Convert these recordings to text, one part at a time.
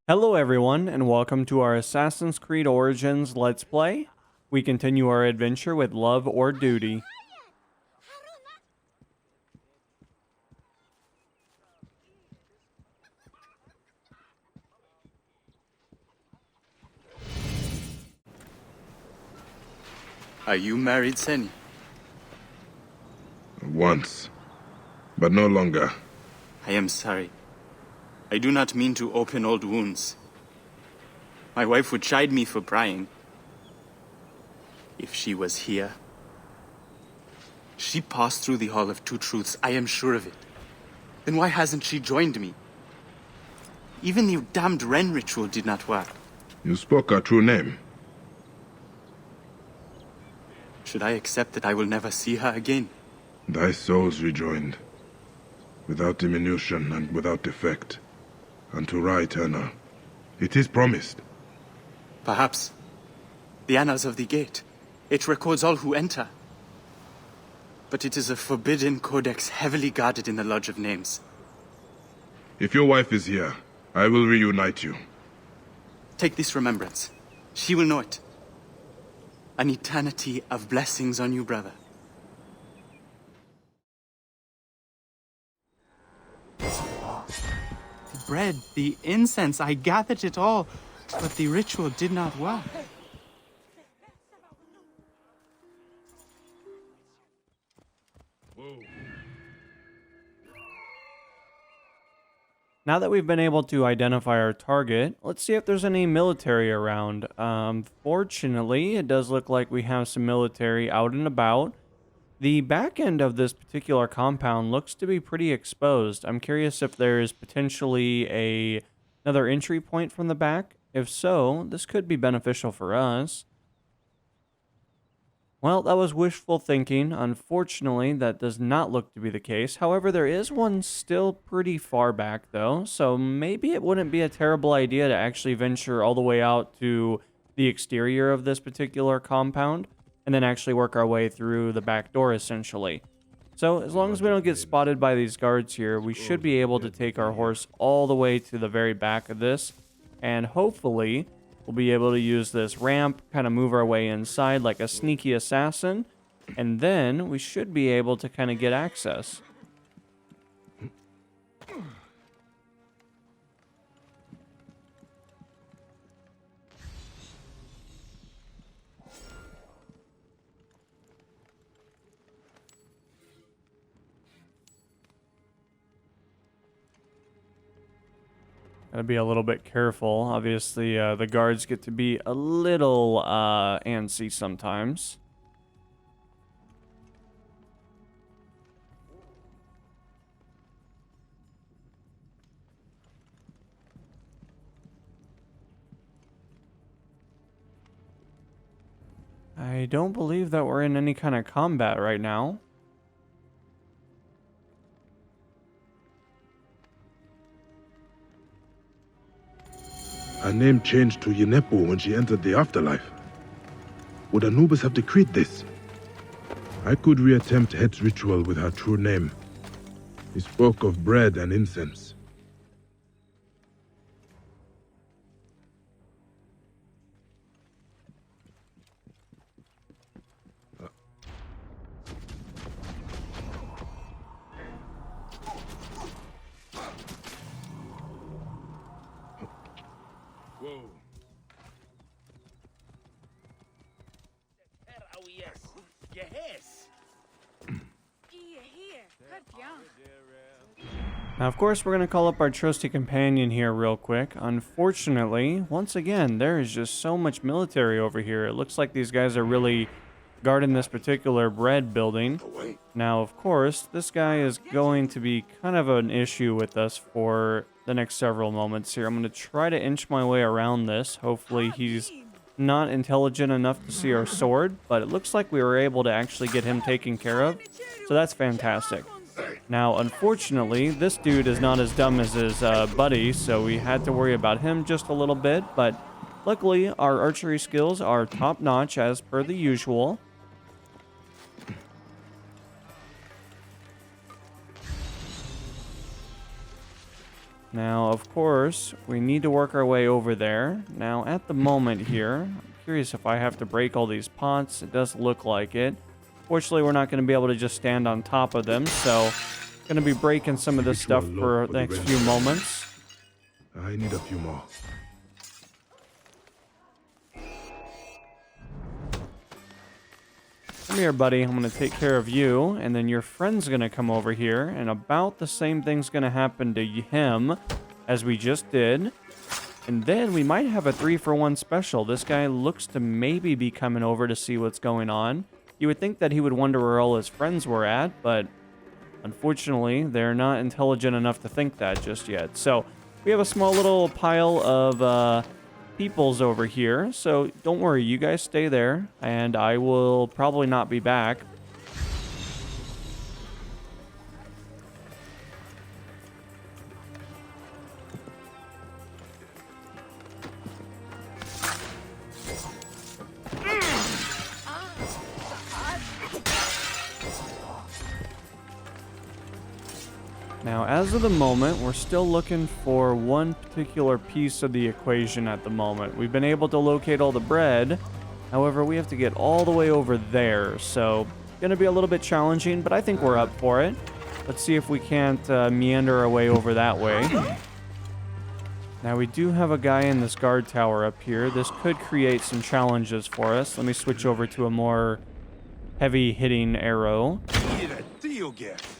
Hello everyone, and welcome to our Assassin's Creed Origins Let's Play. We continue our adventure with Love or Duty. Are you married, Seni? Once, but no longer. I am sorry. I do not mean to open old wounds. My wife would chide me for prying. If she was here. She passed through the Hall of Two Truths, I am sure of it. Then why hasn't she joined me? Even the damned Ren ritual did not work. You spoke her true name. Should I accept that I will never see her again? Thy soul's rejoined, without diminution and without defect, unto Ra Eterna. It is promised. Perhaps. The annals of the gate. It records all who enter. But it is a forbidden codex heavily guarded in the Lodge of Names. If your wife is here, I will reunite you. Take this remembrance. She will know it. An eternity of blessings on you, brother. The bread, the incense, I gathered it all, but the ritual did not work. Now that we've been able to identify our target, let's see if there's any military around. Fortunately, it does look like we have some military out and about. The back end of this particular compound looks to be pretty exposed. I'm curious if there's potentially another entry point from the back. If so, this could be beneficial for us. Well, that was wishful thinking. Unfortunately, that does not look to be the case. However, there is one still pretty far back, though, so maybe it wouldn't be a terrible idea to actually venture all the way out to the exterior of this particular compound, and then actually work our way through the back door, essentially. So, as long as we don't get spotted by these guards here, we should be able to take our horse all the way to the very back of this, and hopefully we'll be able to use this ramp, kind of move our way inside like a sneaky assassin, and then we should be able to kind of get access. Gotta be a little bit careful. Obviously, the guards get to be a little antsy sometimes. I don't believe that we're in any kind of combat right now. Her name changed to Yenepo when she entered the afterlife. Would Anubis have decreed this? I could reattempt Het's ritual with her true name. He spoke of bread and incense. Now, of course, we're going to call up our trusty companion here real quick. Unfortunately, once again, there is just so much military over here. It looks like these guys are really guarding this particular bread building. Now, of course, this guy is going to be kind of an issue with us for the next several moments here. I'm going to try to inch my way around this. Hopefully, he's not intelligent enough to see our sword, but it looks like we were able to actually get him taken care of. So that's fantastic. Now, unfortunately, this dude is not as dumb as his buddy, so we had to worry about him just a little bit, but luckily, our archery skills are top-notch as per the usual. Now, of course, we need to work our way over there. Now, at the moment here, I'm curious if I have to break all these pots. It does look like it. Fortunately, we're not going to be able to just stand on top of them, so going to be breaking some of this stuff for the next few moments. I need a few more. Come here, buddy. I'm going to take care of you, and then your friend's going to come over here, and about the same thing's going to happen to him as we just did. And then we might have a 3-for-1 special. This guy looks to maybe be coming over to see what's going on. You would think that he would wonder where all his friends were at, but unfortunately, they're not intelligent enough to think that just yet. So we have a small little pile of peoples over here. So don't worry, you guys stay there, and I will probably not be back. Now, as of the moment, we're still looking for one particular piece of the equation at the moment. We've been able to locate all the bread. However, we have to get all the way over there. So, going to be a little bit challenging, but I think we're up for it. Let's see if we can't meander our way over that way. Now, we do have a guy in this guard tower up here. This could create some challenges for us. Let me switch over to a more heavy-hitting arrow. Needed a deal gift.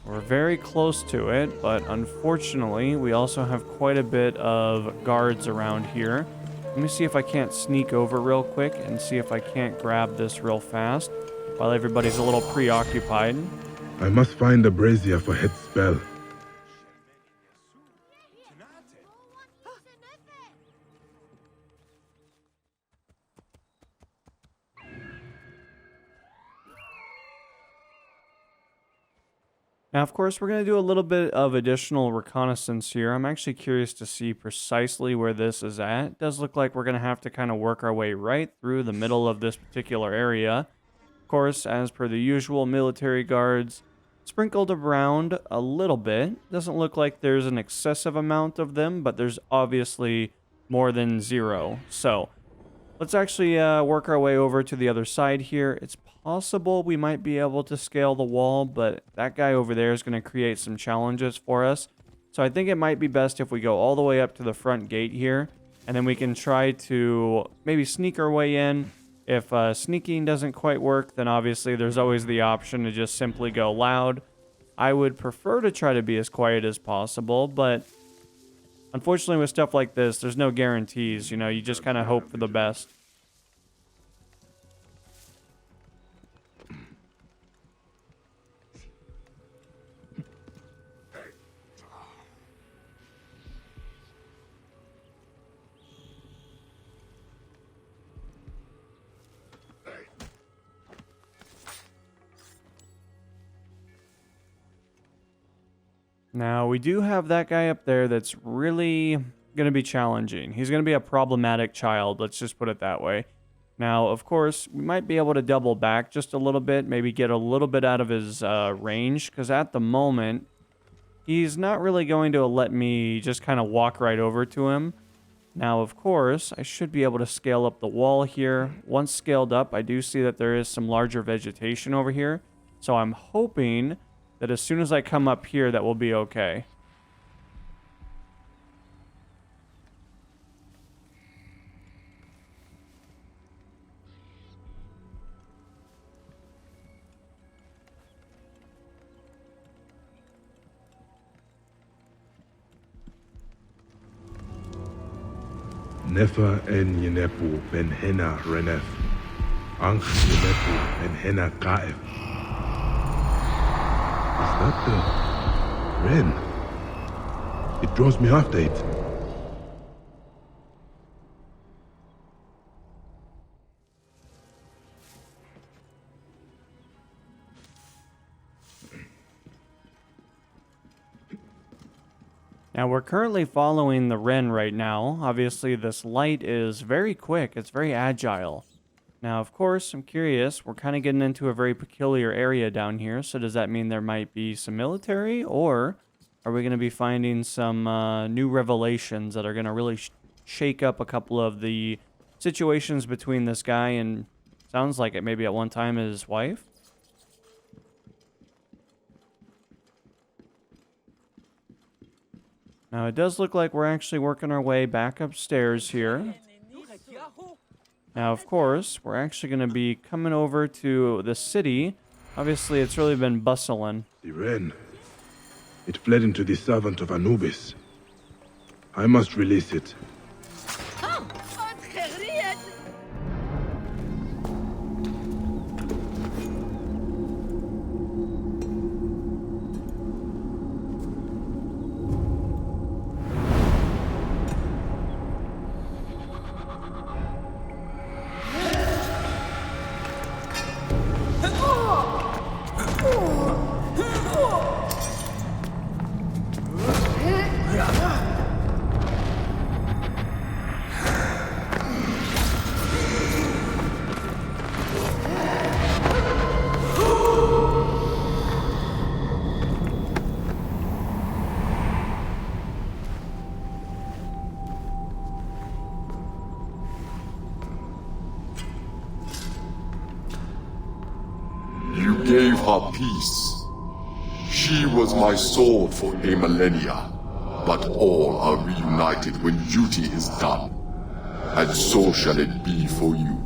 We're very close to it, but unfortunately, we also have quite a bit of guards around here. Let me see if I can't sneak over real quick and see if I can't grab this real fast while everybody's a little preoccupied. I must find a brazier for head spell. Now, of course, we're going to do a little bit of additional reconnaissance here. I'm actually curious to see precisely where this is at. It does look like we're going to have to kind of work our way right through the middle of this particular area. Of course, as per the usual, military guards sprinkled around a little bit. Doesn't look like there's an excessive amount of them, but there's obviously more than 0. So let's actually work our way over to the other side here. It's possible we might be able to scale the wall, but that guy over there is going to create some challenges for us. So I think it might be best if we go all the way up to the front gate here, and then we can try to maybe sneak our way in. If sneaking doesn't quite work, then obviously there's always the option to just simply go loud. I would prefer to try to be as quiet as possible, but unfortunately with stuff like this, there's no guarantees. You know, you just kind of hope for the best. Now, we do have that guy up there that's really going to be challenging. He's going to be a problematic child, let's just put it that way. Now, of course, we might be able to double back just a little bit, maybe get a little bit out of his range, because at the moment, he's not really going to let me just kind of walk right over to him. Now, of course, I should be able to scale up the wall here. Once scaled up, I do see that there is some larger vegetation over here, so I'm hoping that as soon as I come up here, that will be okay. Nefa en Yenepu ben Hena Renef. Ankh Yenepu ben Hena Kaef. Is that the wren? It draws me after it. Now, we're currently following the wren right now. Obviously, this light is very quick. It's very agile. Now, of course, I'm curious. We're kind of getting into a very peculiar area down here. So does that mean there might be some military, or are we going to be finding some new revelations that are going to really shake up a couple of the situations between this guy and, sounds like it, maybe at one time his wife? Now, it does look like we're actually working our way back upstairs here. Now, of course, we're actually going to be coming over to the city. Obviously, it's really been bustling. The wren. It fled into the servant of Anubis. I must release it. You gave her peace. She was my sword for a millennia, but all are reunited when duty is done. And so shall it be for you.